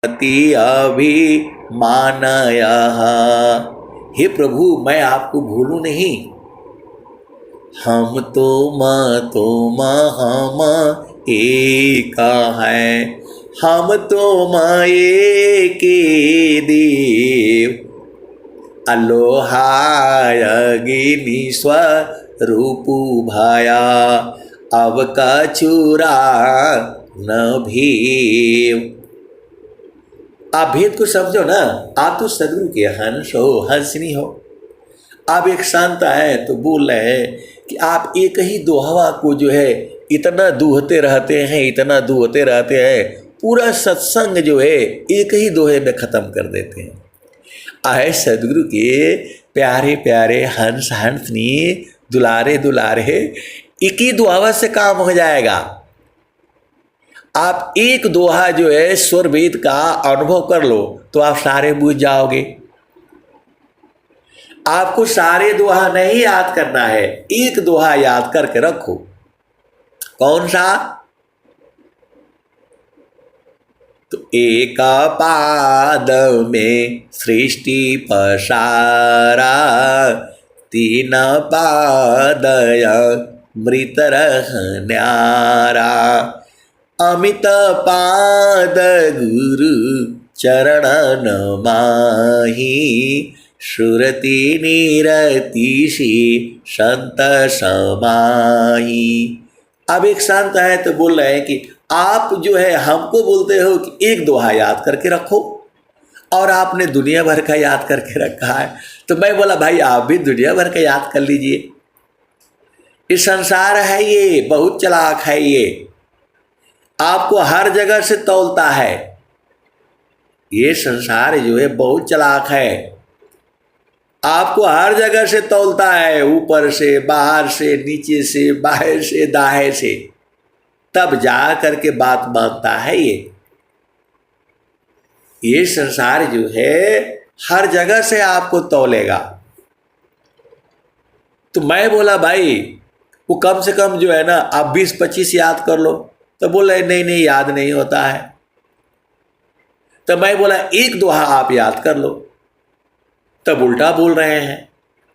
अति अभिमानय। हे प्रभु, मैं आपको भूलूं नहीं। हम तुम हम एक है, हम तुम एक देव, अलोहाय अग्नि स्वरूपु भया, अब कछुरा न भीव। आप भेद को समझो ना। आप तो सदगुरु के हंस हो, हंसनी हो। आप एक शांत है तो बोल रहे हैं कि आप एक ही दोहवा को जो है इतना दूहते रहते हैं, इतना दूहते रहते हैं, पूरा सत्संग जो है एक ही दोहे में ख़त्म कर देते हैं। आए सदगुरु के प्यारे प्यारे हंस हंसनी, दुलारे दुलारे, एक ही दोहा से काम हो जाएगा। आप एक दोहा जो है स्वर वेद का अनुभव कर लो तो आप सारे बूझ जाओगे। आपको सारे दोहा नहीं याद करना है, एक दोहा याद करके रखो। कौन सा? तो एक पाद में सृष्टि पसारा, तीन पादय मृत रहन्यारा, अमित पाद गुरु चरण माही, सुरति निरतिशी संत समाही। अब एक शांत है तो बोल रहे हैं कि आप जो है हमको बोलते हो कि एक दोहा याद करके रखो, और आपने दुनिया भर का याद करके रखा है। तो मैं बोला भाई आप भी दुनिया भर का याद कर लीजिए। ये संसार है, ये बहुत चालाक है, ये आपको हर जगह से तौलता है। ये संसार जो है बहुत चालाक है, आपको हर जगह से तौलता है, ऊपर से, बाहर से, नीचे से, बाएं से, दाएं से, तब जा करके बात मानता है। ये संसार जो है हर जगह से आपको तौलेगा। तो मैं बोला भाई वो कम से कम जो है ना आप 20-25 याद कर लो। तो बोला नहीं नहीं याद नहीं होता है। तो मैं बोला एक दोहा आप याद कर लो। तब उल्टा बोल रहे हैं,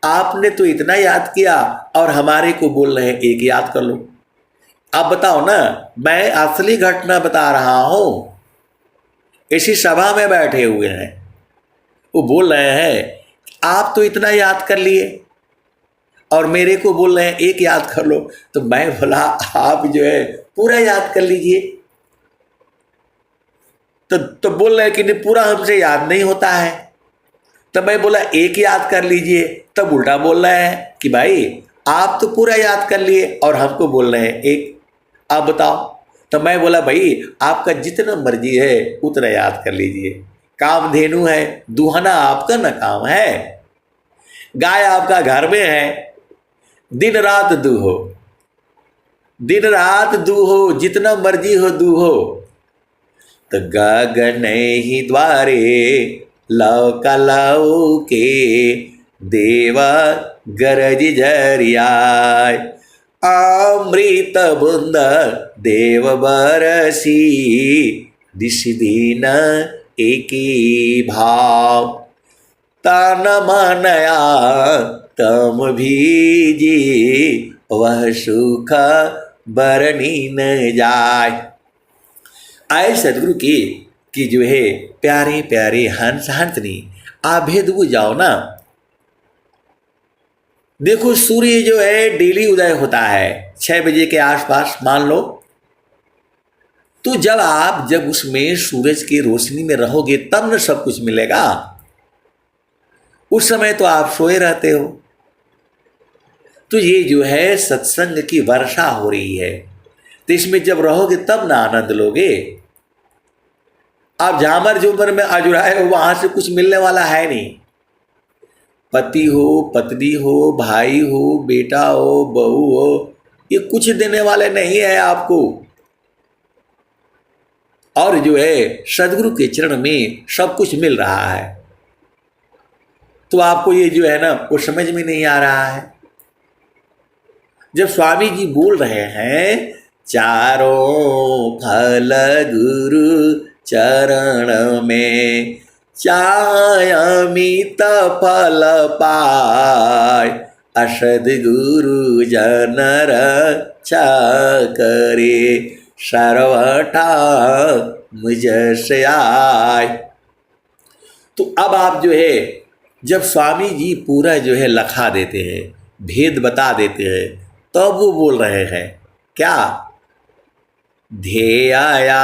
आपने तो इतना याद किया और हमारे को बोल रहे हैं एक याद कर लो। आप बताओ ना, मैं असली घटना बता रहा हूं। इसी सभा में बैठे हुए हैं, वो बोल रहे हैं आप तो इतना याद कर लिए और मेरे को बोल रहे हैं एक याद कर लो। तो मैं बोला आप जो है पूरा याद कर लीजिए। तो बोल रहे हैं कि नहीं पूरा हमसे याद नहीं होता है। तब मैं बोला एक याद कर लीजिए। तब उल्टा बोल रहे हैं कि भाई आप तो पूरा याद कर लिए और हमको बोल रहे हैं एक, आप बताओ। तो मैं बोला भाई आपका जितना मर्जी है उतना याद कर लीजिए। कामधेनु है, दुहना आपका न काम है। गाय आपका घर में है, दिन रात दूहो, दिन रात दूहो, जितना मर्जी हो दूहो। तो गगन ही द्वारे लौ के देवा गरज जरियाय, अमृत बुंद देव बरसी, दिश दीन एकी भाव, तन मनया तम भीजी, वह सुख बरनी न जाय। आए सदगुरु की जो है प्यारे प्यारे हंस हंसनी, आप भेद बुझ जाओ ना। देखो सूर्य जो है डेली उदय होता है 6 बजे के आसपास मान लो। तो जब उसमें सूरज की रोशनी में रहोगे तब न सब कुछ मिलेगा। उस समय तो आप सोए रहते हो। तो ये जो है सत्संग की वर्षा हो रही है, तो इसमें जब रहोगे तब ना आनंद लोगे। आप झामर झूमर में अजुराए हो, वहां से कुछ मिलने वाला है नहीं। पति हो, पत्नी हो, भाई हो, बेटा हो, बहू हो, ये कुछ देने वाले नहीं है आपको। और जो है सदगुरु के चरण में सब कुछ मिल रहा है। तो आपको ये जो है ना वो समझ में नहीं आ रहा है। जब स्वामी जी बोल रहे हैं चारों फल गुरु चरण में, चाहे अमित फल पाय, असद गुरु जन रक्षा करे, सर्वथा मुझ से आय। तो अब आप जो है, जब स्वामी जी पूरा जो है लखा देते हैं, भेद बता देते हैं, तब वो बोल रहे हैं क्या, ध्येयाराध्य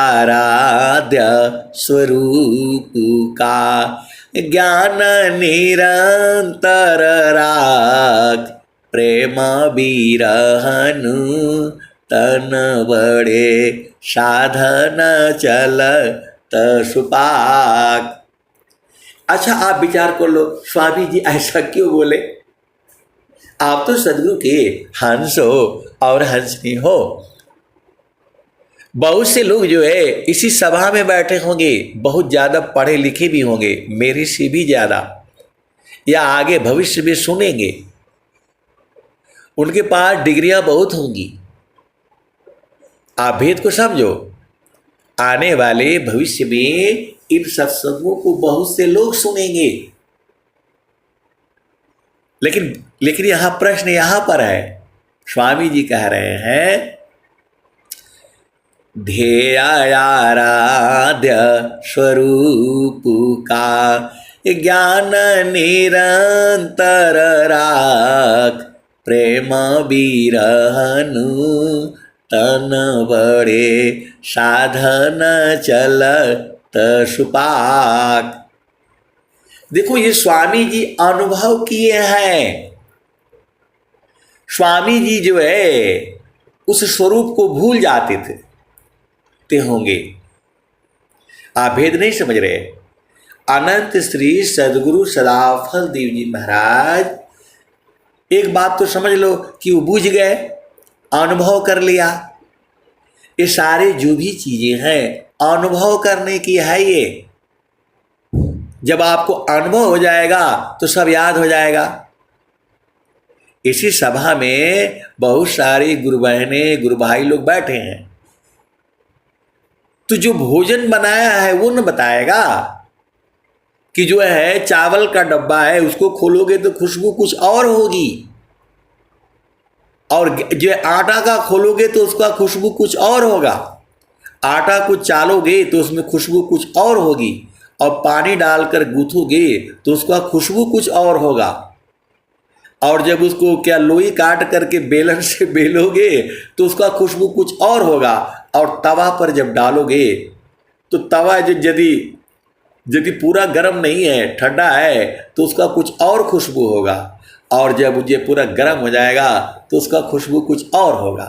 स्वरूप का ज्ञान निरंतर राख, प्रेम बिरहनु तन बड़े, साधन चलत सुपाक। अच्छा आप विचार कर लो, स्वामी जी ऐसा क्यों बोले? आप तो सदगुरु के हंस हो और हंसनी हो। बहुत से लोग जो है इसी सभा में बैठे होंगे, बहुत ज़्यादा पढ़े लिखे भी होंगे, मेरे से भी ज़्यादा, या आगे भविष्य में सुनेंगे, उनके पास डिग्रियां बहुत होंगी। आप भेद को समझो, आने वाले भविष्य में इन सत्संगों को बहुत से लोग सुनेंगे। लेकिन यहां प्रश्न यहां पर है, स्वामी जी कह रहे हैं ध्येयाराध्य स्वरूप का ज्ञान निरंतर राख, प्रेम बिरहनु तन बड़े, साधन चलत सुपाक। देखो ये स्वामी जी अनुभव किए हैं। स्वामी जी जो है उस स्वरूप को भूल जाते थे होंगे। आप भेद नहीं समझ रहे। अनंत श्री सदगुरु सदाफल देव जी महाराज, एक बात तो समझ लो कि वो बुझ गए, अनुभव कर लिया। ये सारे जो भी चीजें हैं अनुभव करने की है। ये जब आपको अनुभव हो जाएगा तो सब याद हो जाएगा। इसी सभा में बहुत सारी गुरु बहनें गुरु भाई लोग बैठे हैं, तो जो भोजन बनाया है वो न बताएगा कि जो है चावल का डब्बा है, उसको खोलोगे तो खुशबू कुछ और होगी, और जो आटा का खोलोगे तो उसका खुशबू कुछ और होगा। आटा को चालोगे तो उसमें खुशबू कुछ और होगी, और पानी डालकर गूंथोगे तो उसका खुशबू कुछ और होगा। और जब उसको क्या लोई काट करके बेलन से बेलोगे तो उसका खुशबू कुछ और होगा। और तवा पर जब डालोगे तो तवा जो यदि पूरा गर्म नहीं है, ठंडा है, तो उसका कुछ और खुशबू होगा। और जब ये पूरा गर्म हो जाएगा तो उसका खुशबू कुछ और होगा।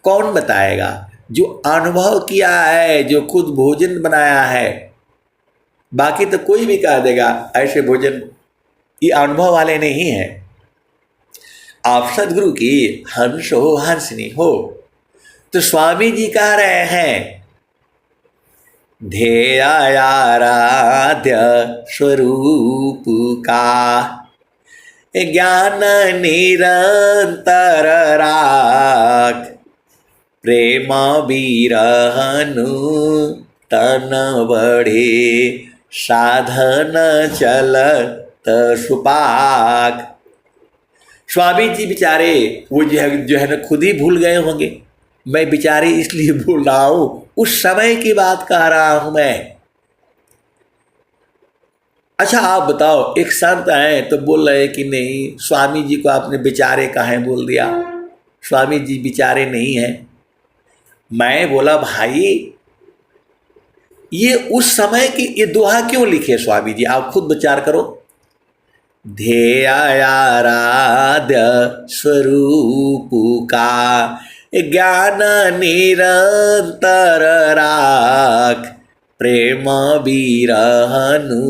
कौन बताएगा? जो अनुभव किया है, जो खुद भोजन बनाया है। बाकी तो कोई भी कह देगा ऐसे भोजन, ये अनुभव वाले नहीं है। आप सदगुरु की हंस हो, हंसनी हो। तो स्वामी जी कह रहे हैं ध्येयाराध्य स्वरूप का ज्ञान निरंतर राख, प्रेम बिरहनु तन बढ़े, साधन चलत सुपाक। स्वामी जी बेचारे वो जो है ना खुद ही भूल गए होंगे। मैं बेचारे इसलिए बोल रहा हूं, उस समय की बात कह रहा हूं मैं। अच्छा आप बताओ, एक संत है तो बोल रहे कि नहीं स्वामी जी को आपने बेचारे काहे बोल दिया, स्वामी जी बेचारे नहीं हैं। मैं बोला भाई ये उस समय की ये दोहा क्यों लिखे स्वामी जी, आप खुद विचार करो। ध्येयाराध्य स्वरूप का ज्ञान निरंतर राख, प्रेम बिरहनु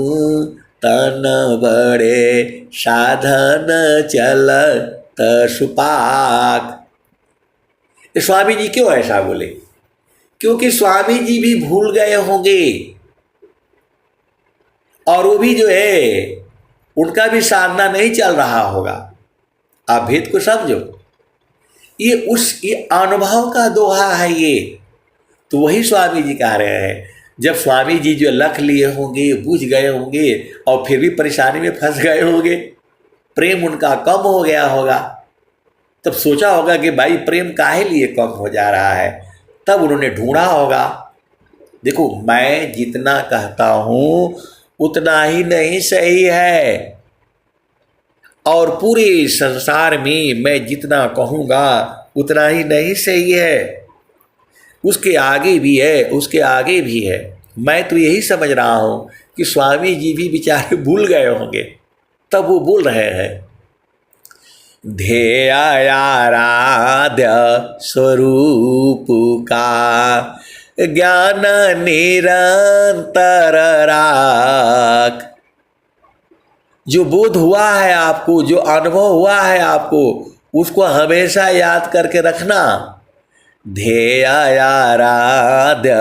तन बड़े, साधन चलत सुपाक। स्वामी जी क्यों ऐसा बोले? क्योंकि स्वामी जी भी भूल गए होंगे, और वो भी जो है उनका भी साधना नहीं चल रहा होगा। आप भेद को समझो। ये अनुभव का दोहा है ये। तो वही स्वामी जी कह रहे हैं जब स्वामी जी जो लख लिए होंगे, बूझ गए होंगे और फिर भी परेशानी में फंस गए होंगे, प्रेम उनका कम हो गया होगा, तब सोचा होगा कि भाई प्रेम काहे लिए कम हो जा रहा है, तब उन्होंने ढूंढा होगा। देखो, मैं जितना कहता हूं उतना ही नहीं सही है, और पूरे संसार में मैं जितना कहूँगा उतना ही नहीं सही है, उसके आगे भी है, उसके आगे भी है। मैं तो यही समझ रहा हूँ कि स्वामी जी भी बेचारे भूल गए होंगे, तब वो बोल रहे हैं, ध्येयाराध्य स्वरूप का ज्ञान निरंतर राख। जो बोध हुआ है आपको, जो अनुभव हुआ है आपको, उसको हमेशा याद करके रखना। ध्येयाराध्य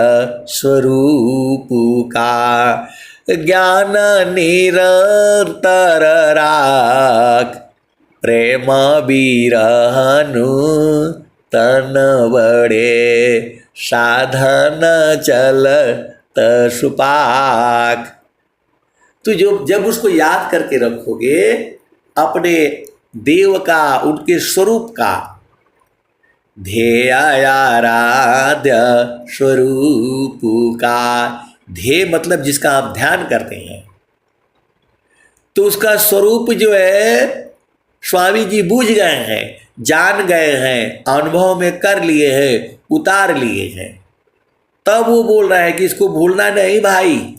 स्वरूप का ज्ञान निरंतर राख। प्रेम बिरहनु तन बड़े साधन चलत सुपाक। तो जब उसको याद करके रखोगे अपने देव का, उनके स्वरूप का, ध्येयाराध्य स्वरूप का, ध्येय मतलब जिसका आप ध्यान करते हैं, तो उसका स्वरूप जो है स्वामी जी बूझ गए हैं, जान गए हैं, अनुभव में कर लिए हैं, उतार लिए हैं, तब वो बोल रहे हैं कि इसको भूलना नहीं भाई।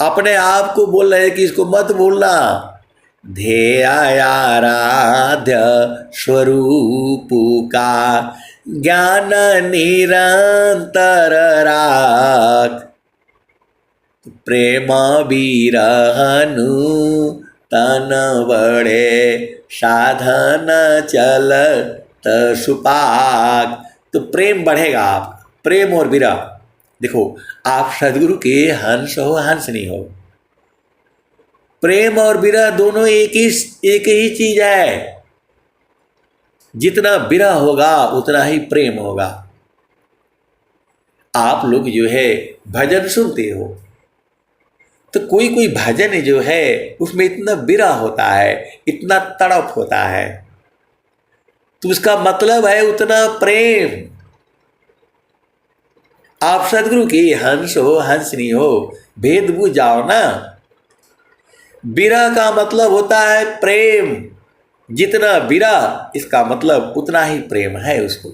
अपने आप को बोल रहे हैं कि इसको मत भूलना। ध्येयाराध्य स्वरूप का ज्ञान निरंतर राख। प्रेम बिरहनु तन बड़े साधन चलत सुपाक। तो प्रेम बढ़ेगा आप, प्रेम और विरह। देखो, आप सदगुरु के हंस हो, हंसनी हो, प्रेम और विरह दोनों एक ही चीज है। जितना विरह होगा उतना ही प्रेम होगा। आप लोग जो है भजन सुनते हो, तो कोई कोई भजन जो है उसमें इतना विरह होता है, इतना तड़प होता है, तो उसका मतलब है उतना प्रेम। आप सदगुरु की हंस हो, हंसनी हो, भेद बूझ जाओ ना। विरह का मतलब होता है प्रेम। जितना विरह, इसका मतलब उतना ही प्रेम है उसको।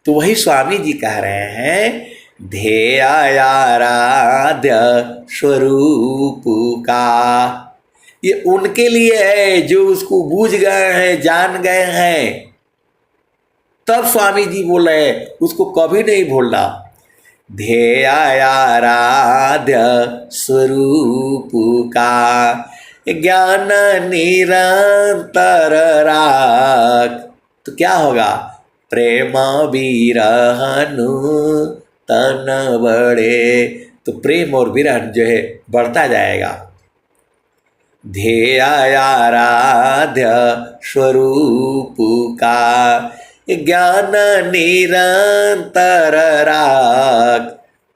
तो वही स्वामी जी कह रहे हैं, ध्येयाराध्य स्वरूप का। ये उनके लिए है जो उसको बूझ गए हैं, जान गए हैं। तब स्वामी जी बोल रहे हैं उसको कभी नहीं भूलना। ध्येयाराध्य स्वरूप का ज्ञान निरंतर राख। तो क्या होगा? प्रेम बिरहनु तन बड़े। तो प्रेम और विरह जो है बढ़ता जाएगा। ध्येयाराध्य स्वरूप का ज्ञान निरंतर राख।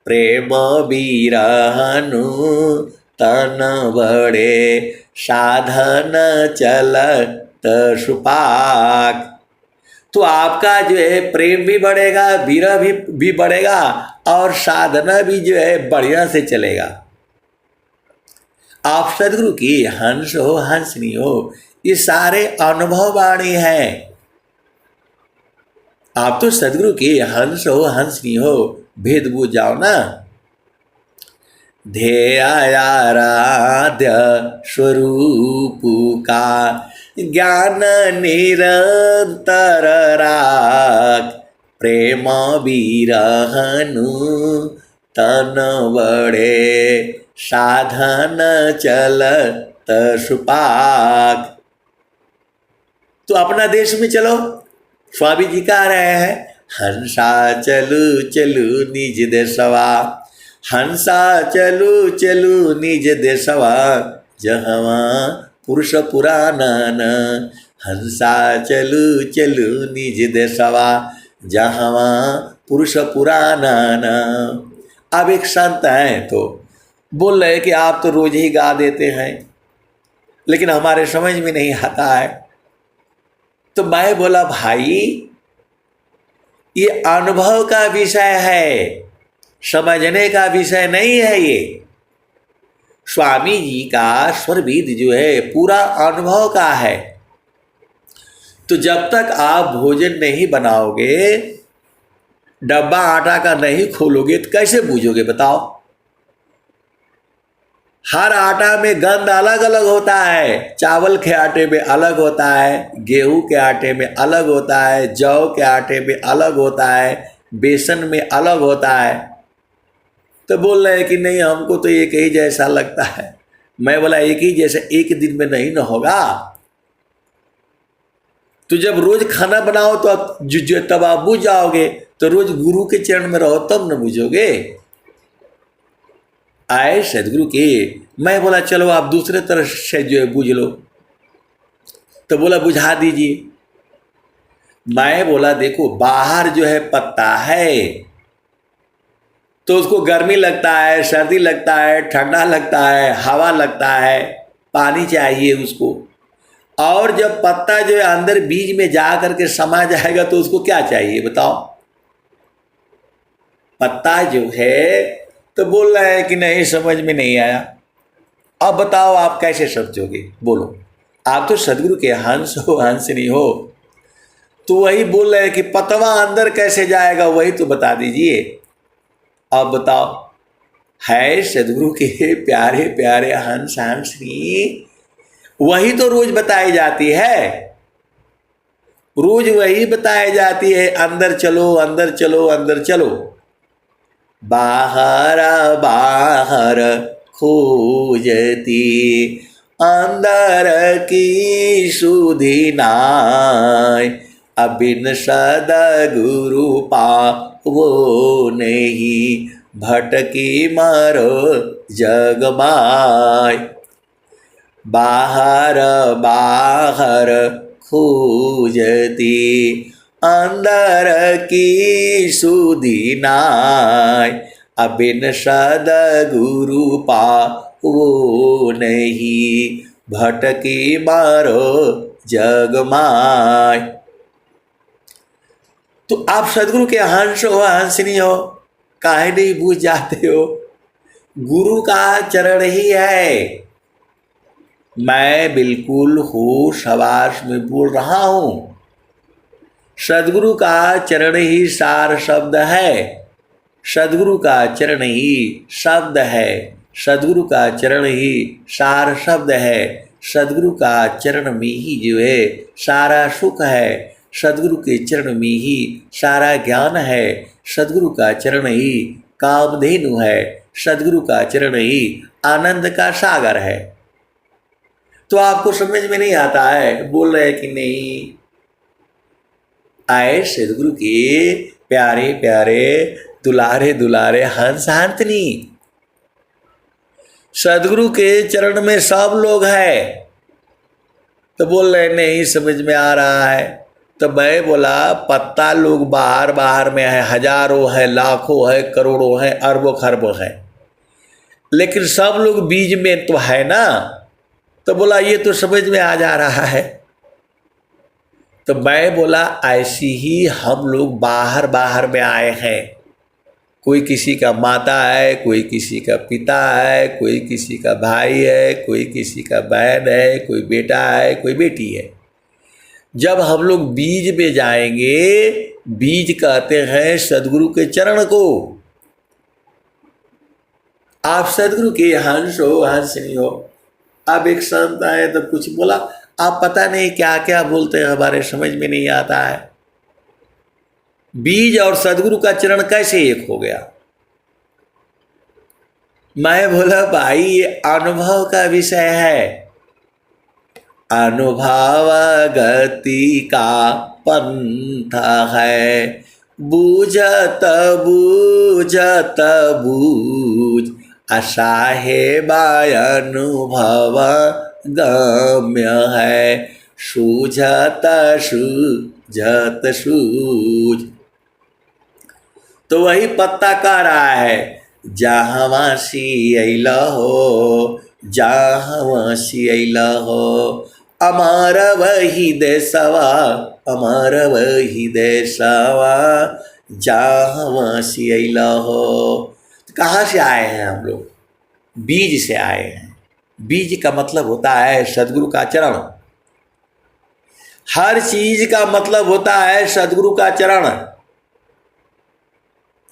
प्रेम बिरहनु तन बड़े साधन चलत सुपाक। तो आपका जो है प्रेम भी बढ़ेगा, विरह भी बढ़ेगा, और साधना भी जो है बढ़िया से चलेगा। आप सदगुरु की हंस हो, हंसनी हो, ये सारे अनुभव वाणी हैं। आप तो सदगुरु की हंस हो, हंसनी हो, भेद बूझ जाओ ना। ध्येयाराध्य स्वरूप का ज्ञान निरंतर राख। प्रेम बिरहनु तन बड़े साधन चलत सुपाक। तो अपना देश में चलो, स्वामी जी कह रहे हैं, हंसा चलू चलू निज देशवा। हंसा चलू चलू निज देशवा, जहवा पुरुष पुराणन। हंसा चलू चलू निज देशवा, जहवा पुरुष पुराणन। अब एक संत हैं तो बोल रहे कि आप तो रोज ही गा देते हैं, लेकिन हमारे समझ में नहीं आता है। तो मैं बोला भाई ये अनुभव का विषय है, समझने का विषय नहीं है। ये स्वामी जी का स्वरवीद जो है पूरा अनुभव का है। तो जब तक आप भोजन नहीं बनाओगे, डब्बा आटा का नहीं खोलोगे, तो कैसे बूझोगे बताओ। हर आटा में गंध अलग अलग होता है। चावल के आटे में अलग होता है, गेहूं के आटे में अलग होता है, जौ के आटे में अलग होता है, बेसन में अलग होता है। तो बोल रहे हैं कि नहीं हमको तो एक ही जैसा लगता है। मैं बोला एक ही जैसा एक दिन में नहीं ना होगा। तो जब रोज खाना बनाओ तो तब आप बुझ जाओगे। तो रोज गुरु के चरण में रहो तब न बुझोगे। आए सदगुरु के, मैं बोला चलो आप दूसरे तरह से जो है बुझ लो। तो बोला बुझा दीजिए। मैं बोला देखो बाहर जो है पत्ता है तो उसको गर्मी लगता है, सर्दी लगता है, ठंडा लगता है, हवा लगता है, पानी चाहिए उसको। और जब पत्ता जो है अंदर बीज में जा करके समा जाएगा तो उसको क्या चाहिए बताओ। पत्ता जो है तो बोल रहे हैं कि नहीं समझ में नहीं आया। अब बताओ आप कैसे समझोगे, बोलो। आप तो सदगुरु के हंस हो, हंसनी हो। तो वही बोल रहे हैं कि पतवा अंदर कैसे जाएगा, वही तो बता दीजिए। अब बताओ। है सदगुरु के प्यारे प्यारे हंस हंसनी, वही तो रोज बताई जाती है। रोज वही बताई जाती है, अंदर चलो अंदर चलो अंदर चलो। बाहर बाहर खोजती अंदर की सुधि नाय, अबिन सदगुरु पावो नहीं, भटकी मरो जग माय। बाहर बाहर खोजती अंदर की सुधि नाय, अबिन सदगुरु पावो नहीं, भटकी मारो जग माय। तो आप सदगुरु के हंस हो, हंसनी हो, काहे नहीं बूझ जाते हो। गुरु का चरण ही है। मैं बिल्कुल होश हवास में बोल रहा हूं। सदगुरु का चरण ही सार शब्द है। सदगुरु का चरण ही शब्द है। सदगुरु का चरण ही सार शब्द है। सदगुरु का चरण में ही जो है सारा सुख है। सदगुरु के चरण में ही सारा ज्ञान है। सदगुरु का चरण ही कामधेनु है। सदगुरु का चरण ही आनंद का सागर है। तो आपको समझ में नहीं आता है, बोल रहे हैं कि नहीं। आए सदगुरु के प्यारे प्यारे दुलारे दुलारे हंस हंसनी, सदगुरु के चरण में सब लोग हैं। तो बोल रहे नहीं समझ में आ रहा है। तो मैं बोला पत्ता लोग बाहर बाहर में है, हजारों है, लाखों है, करोड़ों है, अरबों खरबों है, लेकिन सब लोग बीज में तो है ना। तो बोला ये तो समझ में आ जा रहा है। तो मैं बोला ऐसी ही हम लोग बाहर बाहर में आए हैं। कोई किसी का माता है, कोई किसी का पिता है, कोई किसी का भाई है, कोई किसी का बहन है, कोई बेटा है, कोई बेटी है। जब हम लोग बीज में जाएंगे, बीज कहते हैं सदगुरु के चरण को। आप सदगुरु के हंस हो, हंसनी हो। अब एक संत आए तो कुछ बोला, आप पता नहीं क्या क्या बोलते हैं, हमारे समझ में नहीं आता है। बीज और सदगुरु का चरण कैसे एक हो गया। मैं बोला भाई ये अनुभव का विषय है। अनुभव गति का पंथ है, बूझत बूझत बूझ, असाहेब अनुभव गम्य है, सूझत सूझत सूझ। तो वही पत्ता कह रहा है जहाँ सियला हो, जहाँ सियला हो, अमर वही देशवा, अमर वही देशवा, जहाँ सियला हो। तो कहाँ से आए हैं हम लोग? बीज से आए हैं। बीज का मतलब होता है सदगुरु का चरण। हर चीज का मतलब होता है सदगुरु का चरण।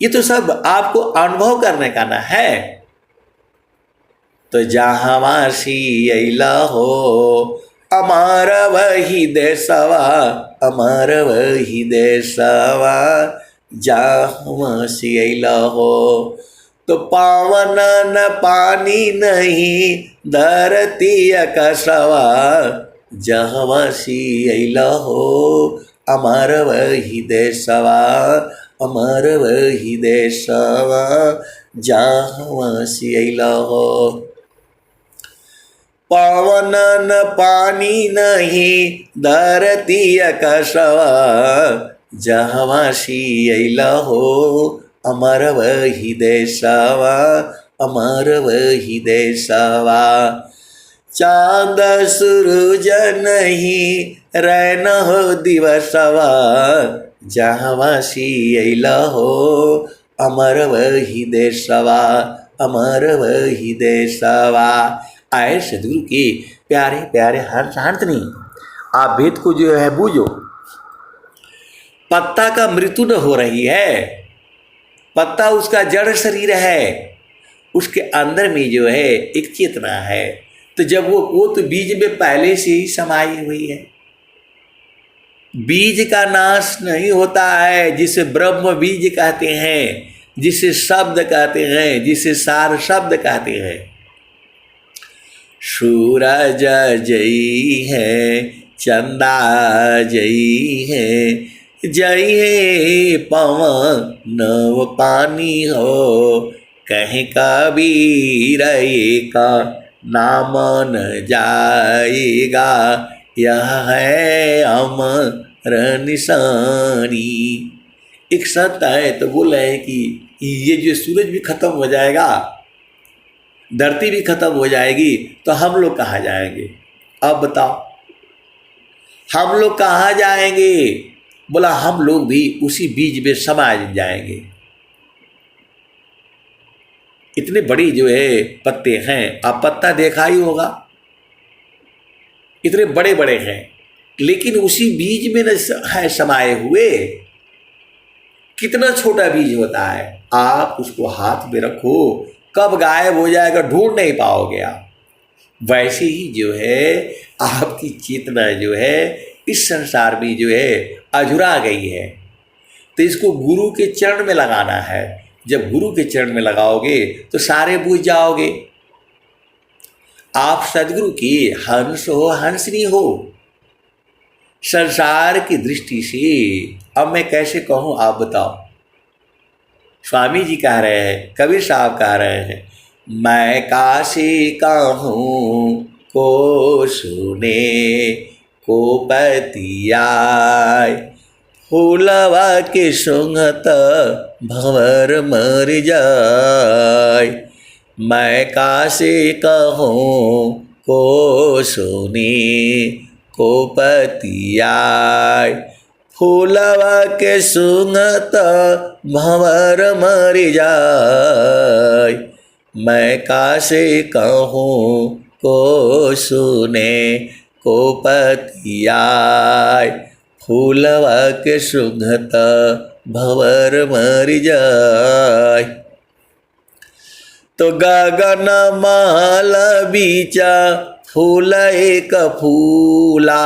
ये तो सब आपको अनुभव करने का ना है। तो जहाँ सियला हो, अमर वही देशवा, अमर वही देशवा, जहाँ सियला हो। तो पावन न पानी नहीं धरती आकाशवा, जहाँ सियला हो, अमर वही देशवा, अमर वही देशवा, जहाँ सियला हो। पावन न पानी नहीं धरती आकाशवा, जहाँ सियला हो, अमर वही देशवा, अमर वही देशवा। चांद सूरज नहीं रैन हो दिवसवा, जहाँ सियला हो, अमर वही देशवा, अमर वही देशवा। आए सदगुरु के प्यारे प्यारे हंस नहीं, आप भेद को जो है बूझो। पत्ता का मृत्यु न हो रही है, पत्ता उसका जड़ शरीर है, उसके अंदर में जो है एक चेतना है। तो जब वो तो बीज में पहले से ही समाई हुई है। बीज का नाश नहीं होता है, जिसे ब्रह्म बीज कहते हैं, जिसे शब्द कहते हैं, जिसे सार शब्द कहते हैं। सूरज जई है, चंदा जई है, जई है पवन नव पानी हो, कहीं कबीर का नाम न जाएगा, यह है अमर निशानी। एक संत है तो बोल रहे हैं कि ये जो सूरज भी खत्म हो जाएगा, धरती भी खत्म हो जाएगी, तो हम लोग कहाँ जाएंगे? अब बताओ, हम लोग कहाँ जाएंगे? बोला हम लोग भी उसी बीज में समा जाएंगे। इतने बड़ी जो है पत्ते हैं, आप पत्ता देखा ही होगा, इतने बड़े बड़े हैं, लेकिन उसी बीज में न है समाये हुए। कितना छोटा बीज होता है, आप उसको हाथ में रखो, कब गायब हो जाएगा ढूंढ नहीं पाओगे आप। वैसे ही जो है आपकी चेतना जो है इस संसार में जो है अधूरा गई है। तो इसको गुरु के चरण में लगाना है। जब गुरु के चरण में लगाओगे तो सारे बूझ जाओगे। आप सदगुरु की हंस हो, हंसनी हो। संसार की दृष्टि से अब मैं कैसे कहूँ, आप बताओ। स्वामी जी कह रहे हैं, कबीर साहब कह रहे हैं, मैं काशी का हूँ को सुने को पतिया, फूलवा के सुंगत भंवर मर जाय। मैं काशी का हूँ को सुने को पतिया, फूलवा के सुंगत भंवर मर जाय। मैं काशी कहूँ को सुने को पतिया, फूलवा के सुंगत भंवर मर जाय। तो गगन माल बीचा फूल एक फूला,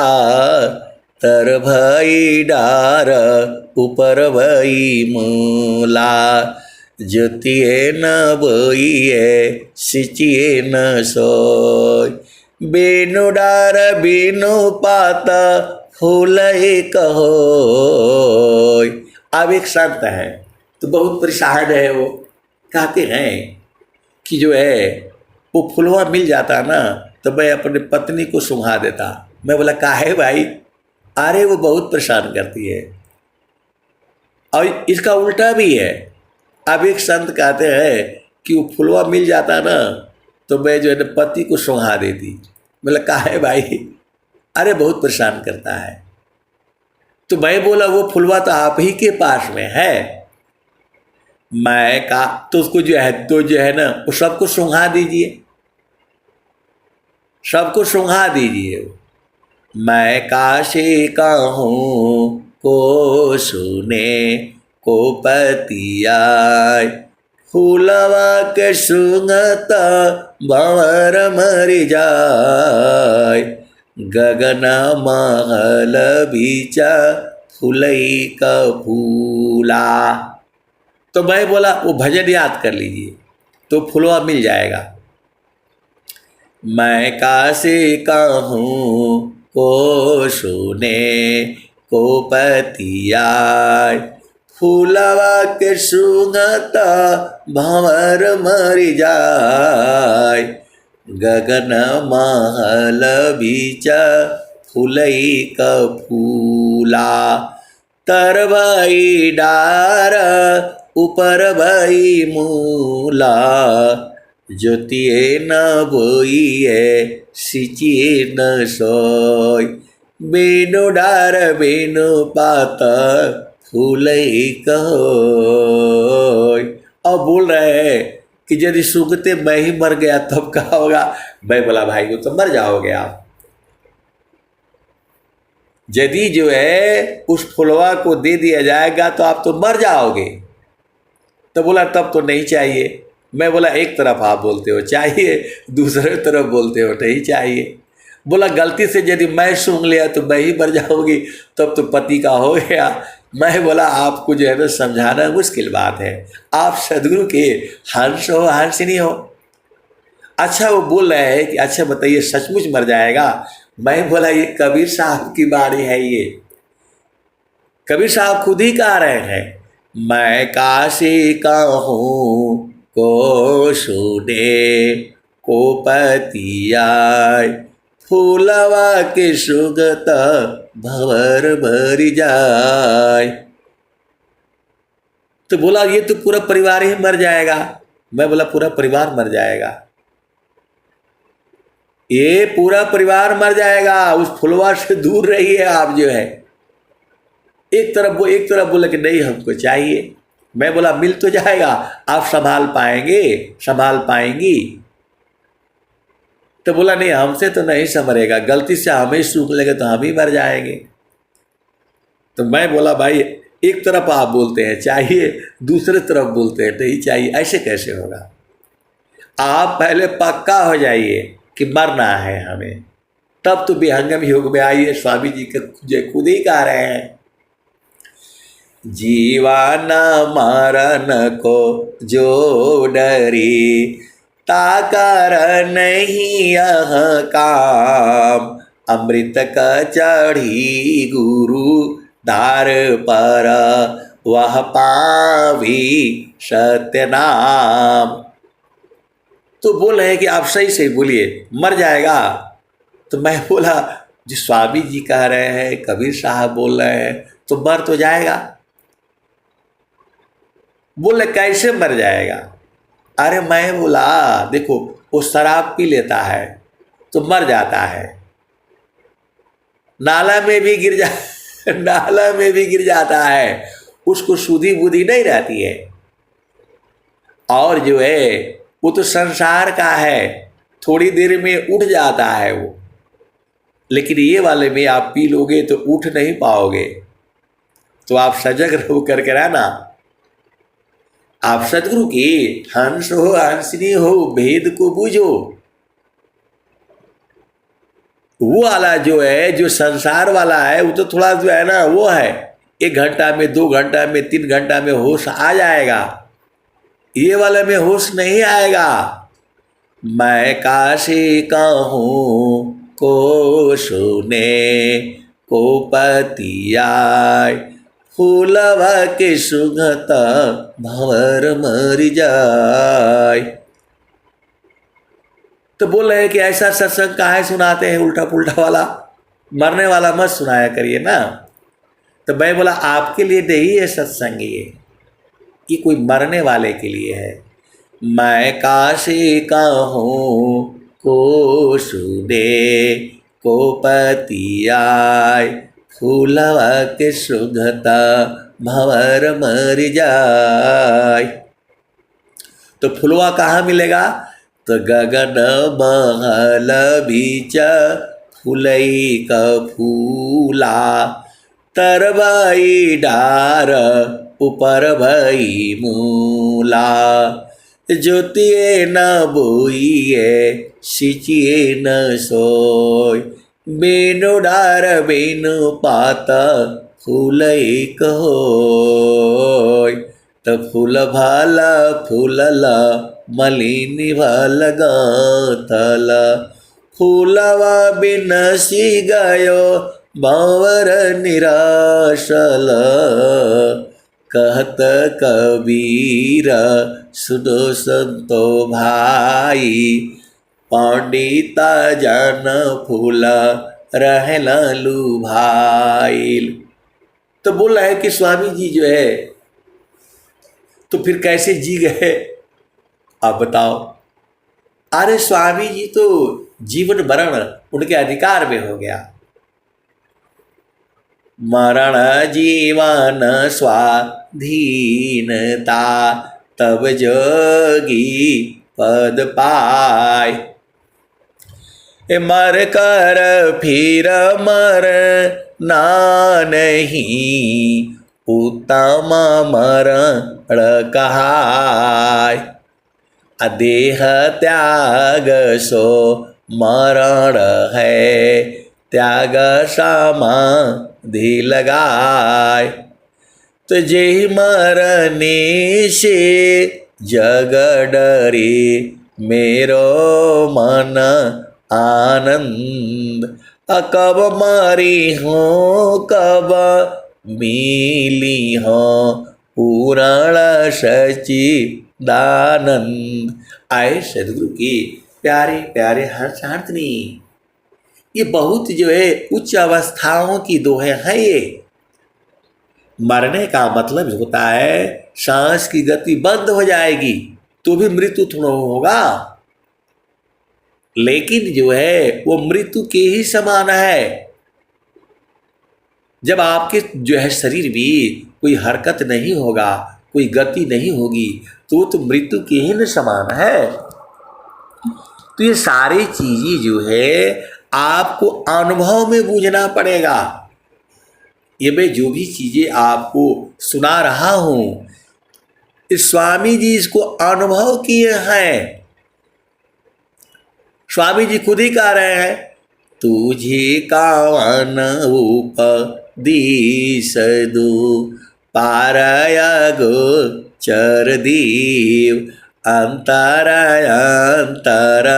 तर भई डार ऊपर भई मूला। ज्योतिए न बोइए सिचिए न सोय, बेनु डार बेनु पात फूल एक होय। अब एक संत है तो बहुत परेशान है, वो कहते हैं कि जो है वो फुलवा मिल जाता ना तो मैं अपने पत्नी को सुंघा देता। मैं बोला काहे भाई? अरे वो बहुत परेशान करती है। और इसका उल्टा भी है। अब एक संत कहते हैं कि वो फुलवा मिल जाता ना तो मैं जो है ना पति को सुंघा देती। बोला काहे भाई? अरे बहुत परेशान करता है। तो मैं बोला वो फुलवा तो आप ही के पास में है। मैं कहा तो उसको जो है ना वो सबको सुंघा दीजिए, सबको सुंघा दीजिए। मैं काशी का हूँ को सुने को पतिया, फूलवा के सुंगता भंवर मरि जाय, गगन महल बीचा फूलई का फूला। तो मैं बोला वो भजन याद कर लीजिए तो फुलवा मिल जाएगा। मैं काशी का हूँ को सुने को पतिया, फूलवा के सुंगता भंवर मरि जाय, गगन महल बीचा फूलई का फूला। तर भई डार ऊपर भई मूला, ज्योतिए न बोइए सिंचिए न सोय, बेनु डार बेनु पात फूलई कहोय। अब बोल रहे हैं कि यदि सूंघते मैं ही मर गया तब क्या होगा? मैं बोला भाई वो तो मर जाओगे आप। यदि जो है उस फुलवा को दे दिया जाएगा तो आप तो मर जाओगे। तो बोला तब तो नहीं चाहिए। मैं बोला एक तरफ आप बोलते हो चाहिए, दूसरे तरफ बोलते हो नहीं चाहिए। बोला गलती से यदि मैं सूंघ लिया तो मैं ही मर जाऊंगी, तब तो पति का हो गया। मैं बोला आपको जो है ना समझाना मुश्किल बात है, आप सदगुरु के हंस हो हंसिनी हो। अच्छा वो बोल रहे हैं कि अच्छा बताइए सचमुच मर जाएगा? मैं बोला ये कबीर साहब की बाणी है, ये कबीर साहब खुद ही कह रहे हैं, मैं काशी का हूँ को सुने को पतिया, फूलवा के सुगत भंवर भरि जाय। तो बोला ये तो पूरा परिवार ही मर जाएगा। मैं बोला पूरा परिवार मर जाएगा, ये पूरा परिवार मर जाएगा, उस फुलवा से दूर रहिए आप जो है। एक तरफ बोला कि नहीं हमको चाहिए। मैं बोला मिल तो जाएगा, आप संभाल पाएंगे, संभाल पाएंगी? तो बोला नहीं हमसे तो नहीं संभलेगा, गलती से हमें सूख लेंगे तो हम ही मर जाएंगे। तो मैं बोला भाई एक तरफ आप बोलते हैं चाहिए, दूसरे तरफ बोलते हैं नहीं चाहिए, ऐसे कैसे होगा? आप पहले पक्का हो जाइए कि मरना है हमें, तब तो विहंगम योग में आइए। स्वामी जी के खुद ही कह रहे हैं, जीवन मरण को जो डरी, ताकर नहीं यह काम, अमृत का चढ़ी गुरु दार पर, वह पावी सत्य नाम। तो बोल रहे हैं कि आप सही से बोलिए मर जाएगा। तो मैं बोला जी स्वामी जी कह रहे हैं, कबीर साहब बोल रहे हैं, तो मर तो जाएगा। बोले कैसे मर जाएगा? अरे मैं बोला देखो वो शराब पी लेता है तो मर जाता है, नाला में भी गिर जाता है, उसको सुधी बुद्धि नहीं रहती है। और जो है वो तो संसार का है, थोड़ी देर में उठ जाता है वो। लेकिन ये वाले में आप पी लोगे तो उठ नहीं पाओगे। तो आप सजग रहो करके रहना। आप सदगुरु की हंस हो हंसनी हो, भेद को बूझो। वो वाला जो है, जो संसार वाला है, वो तो थोड़ा जो है ना वो है 1 घंटा में 2 घंटा में 3 घंटा में होश आ जाएगा। ये वाले में होश नहीं आएगा। मैं काशी का हूँ को सुने को पतिया, फूलवा के सुगता भंवर मरि जाय। तो बोल रहे हैं कि ऐसा सत्संग काहे सुनाते हैं उल्टा पुल्टा वाला, मरने वाला मत सुनाया करिए ना। तो मैं बोला आपके लिए नहीं है सत्संग, ये कोई मरने वाले के लिए है। मैं काशी का हूँ को सुने को पति आय फूलवा के सुगता भंवर मर जाय। तो फुलवा कहाँ मिलेगा? तो गगन महल बीच फुलई का फूला तरबाई डार ऊपर भई मूला। ज्योतिए न बोइए सिचिए न सोय बेनु डार बेनु पात फूलई कहोय। त फूल भाल फूलल मलिनी भल गथल फूलवा बिनसी गयो बावर निराशल। कहत कबीर सुनो संतो भाई पंडिता जन फूल रहल लुभाई। तो बोल रहा है कि स्वामी जी जो है तो फिर कैसे जी गए आप बताओ। अरे स्वामी जी तो जीवन मरण उनके अधिकार में हो गया। मरण जीवन स्वाधीनता तब जोगी पद पाय। मर कर फिर मर ना नहीं उत्तम मरण कहाय। देह त्याग सो मरण है त्याग समाधि लगाय। तो जे मरने से जग डरे मेरो मन आनंद। कब मरी हो कब मिली हो पूर्ण सच्चिदानंद। आए सदगुरु की प्यारे प्यारे हर्षार्थनी। ये बहुत जो है उच्च अवस्थाओं की दोहे हैं। ये मरने का मतलब होता है सांस की गति बंद हो जाएगी तो भी मृत्यु थोड़ा होगा, लेकिन जो है वो मृत्यु के ही समान है। जब आपके जो है शरीर में कोई हरकत नहीं होगा कोई गति नहीं होगी तो मृत्यु के ही न समान है। तो ये सारी चीजें जो है आपको अनुभव में बूझना पड़ेगा। ये मैं जो भी चीजें आपको सुना रहा हूं स्वामी जी इसको अनुभव किए हैं। स्वामी जी खुद ही कह रहे हैं तुझे कावन उपदेश दो पारय गोचर देव। अंतर अंतर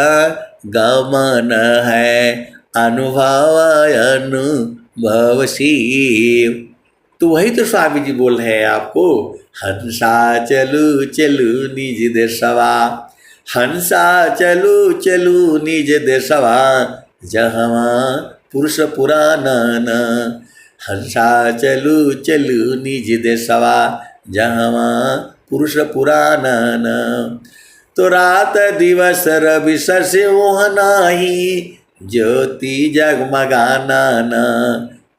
गमन है अनुभव अनुभव शिव। तो वही तो स्वामी जी बोल रहे हैं आपको हंसा चलू चलू निज देशवा। हंसा चलू चलू निज देशवा जहवा पुरुष पुराणन। हंसा चलू चलू निज देशवा जहवा पुरुष पुराणन। तो रात दिवस रवि शशि मोह नाही ज्योति जगमगाना न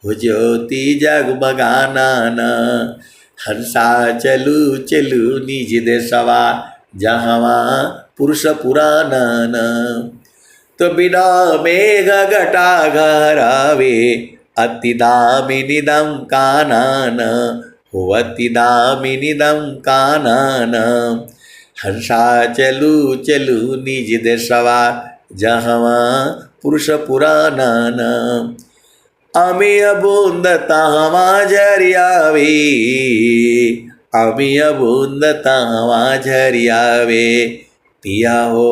हो ज्योति जगमगाना न। हंसा चलू चलू निज देशवा जहवा पुरुष पुराणन। तो बिना मेघ घटा घरावे अति दामिनिदं कानन हो अति दामिनिदं कानन। हंसा चलू चलू निज देशवा जहवा पुरुष पुराणन। अमिय बूंद तहवा झरियावे अमिय बूंद तहवा झरियावे। पिया हो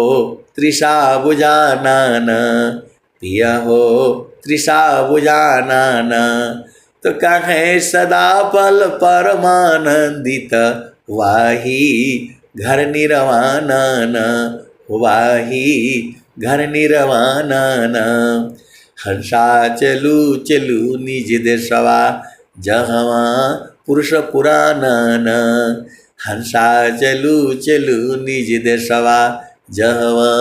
तृषा बुझानन पिया हो तृषा बुझानन। तो कहे सदा पल परमानंदित वाही घर निर्वाणन वाही घर निर्वाणन। हंसा चलू चलू निज देशवा जहवा पुरुष पुराणन। हंसा चलू चलू निज देशवा जहवा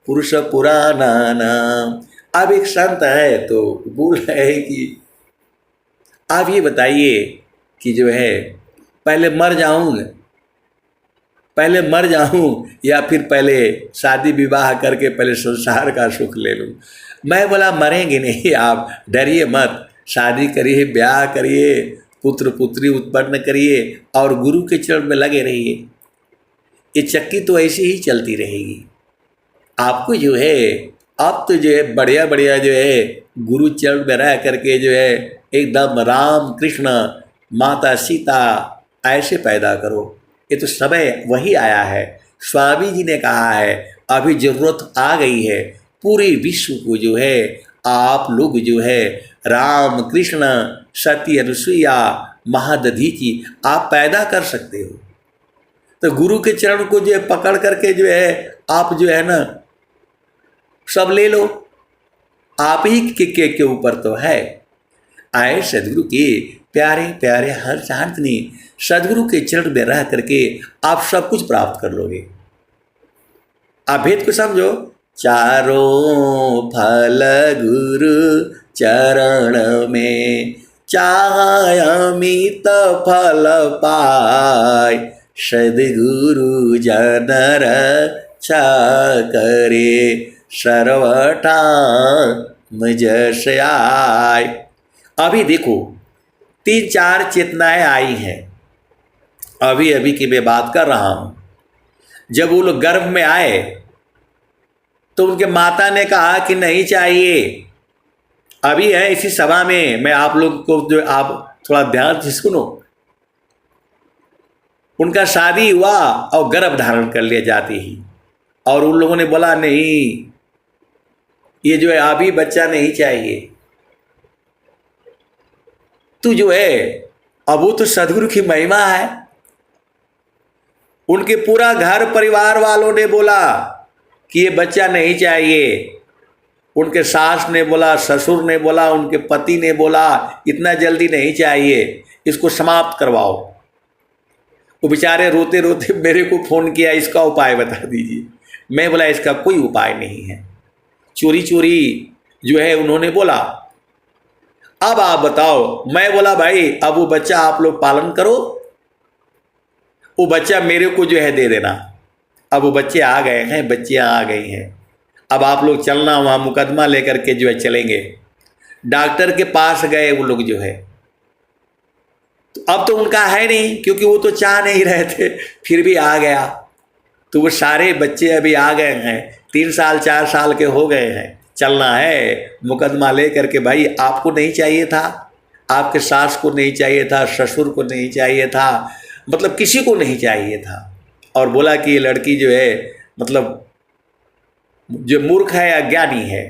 पुरुष पुराना नाम। अब एक संत है तो बोल रहे हैं कि आप ये बताइए कि जो है पहले मर जाऊं, पहले मर जाऊं या फिर पहले शादी विवाह करके पहले संसार का सुख ले लूं। मैं बोला मरेंगे नहीं, आप डरिए मत, शादी करिए, ब्याह करिए, पुत्र पुत्री उत्पन्न करिए और गुरु के चरण में लगे रहिए। ये चक्की तो ऐसे ही चलती रहेगी। आपको जो है अब तो जो है बढ़िया बढ़िया जो है गुरु चरण में रह करके जो है एकदम राम कृष्ण माता सीता ऐसे पैदा करो। ये तो समय वही आया है। स्वामी जी ने कहा है अभी जरूरत आ गई है पूरे विश्व को जो है आप लोग जो है राम कृष्ण सती अनुसुईया महादधीची आप पैदा कर सकते हो। तो गुरु के चरण को जो है पकड़ करके जो है आप जो है ना सब ले लो, आप ही के ऊपर तो है। आए सदगुरु के प्यारे प्यारे हर शांतनी, सदगुरु के चरण में रह करके आप सब कुछ प्राप्त कर लोगे। आप भेद को समझो, चारों फल गुरु चरण में चाहे अमित फल पाय, सदगुरु जन रक्षा करे सर्वथा जस आय। अभी देखो 3-4 चेतनाएं आई हैं, अभी अभी की मैं बात कर रहा हूं। जब वो लोग गर्भ में आए तो उनके माता ने कहा कि नहीं चाहिए। अभी है इसी सभा में मैं आप लोग को जो आप थोड़ा ध्यान से सुनो, उनका शादी हुआ और गर्भ धारण कर लिया जाती ही, और उन लोगों ने बोला नहीं ये जो है अभी बच्चा नहीं चाहिए। तो जो है अब वो तो सदगुरु की महिमा है। उनके पूरा घर परिवार वालों ने बोला कि ये बच्चा नहीं चाहिए। उनके सास ने बोला, ससुर ने बोला, उनके पति ने बोला इतना जल्दी नहीं चाहिए, इसको समाप्त करवाओ। वो बेचारे रोते रोते मेरे को फ़ोन किया, इसका उपाय बता दीजिए। मैं बोला इसका कोई उपाय नहीं है। चोरी चोरी जो है उन्होंने बोला अब आप बताओ। मैं बोला भाई अब वो बच्चा आप लोग पालन करो, वो बच्चा मेरे को जो है दे देना। अब वो बच्चे आ गए हैं, बच्चियाँ आ गई हैं। अब आप लोग चलना वहाँ मुकदमा लेकर के जो है चलेंगे। डॉक्टर के पास गए वो लोग जो है, तो अब तो उनका है नहीं क्योंकि वो तो चाह नहीं रहे थे, फिर भी आ गया। तो वो सारे बच्चे अभी आ गए हैं, 3 साल 4 साल के हो गए हैं। चलना है मुकदमा ले करके। भाई आपको नहीं चाहिए था, आपके सास को नहीं चाहिए था, ससुर को नहीं चाहिए था, मतलब किसी को नहीं चाहिए था। और बोला कि ये लड़की जो है मतलब जो मूर्ख है अज्ञानी है।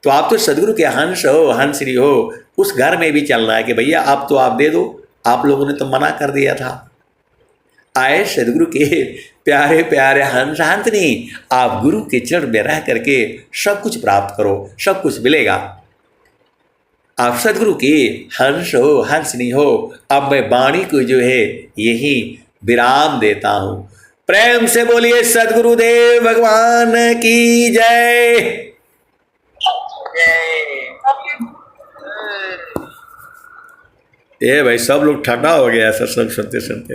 तो आप तो सदगुरु के हंस हो, हंसरी हो, उस घर में भी चलना है कि भैया अब तो आप दे दो, आप लोगों ने तो मना कर दिया था। आए सदगुरु के प्यारे प्यारे हंस हंसनी, आप गुरु के चरण में रह करके सब कुछ प्राप्त करो, सब कुछ मिलेगा। आप सदगुरु के हंस हो, हंसनी हो। अब मैं वाणी को जो है यही विराम देता हूँ। प्रेम से बोलिए सदगुरुदेव भगवान की जय। ये भाई सब लोग ठंडा हो गया सत्संग सुनते सुनते।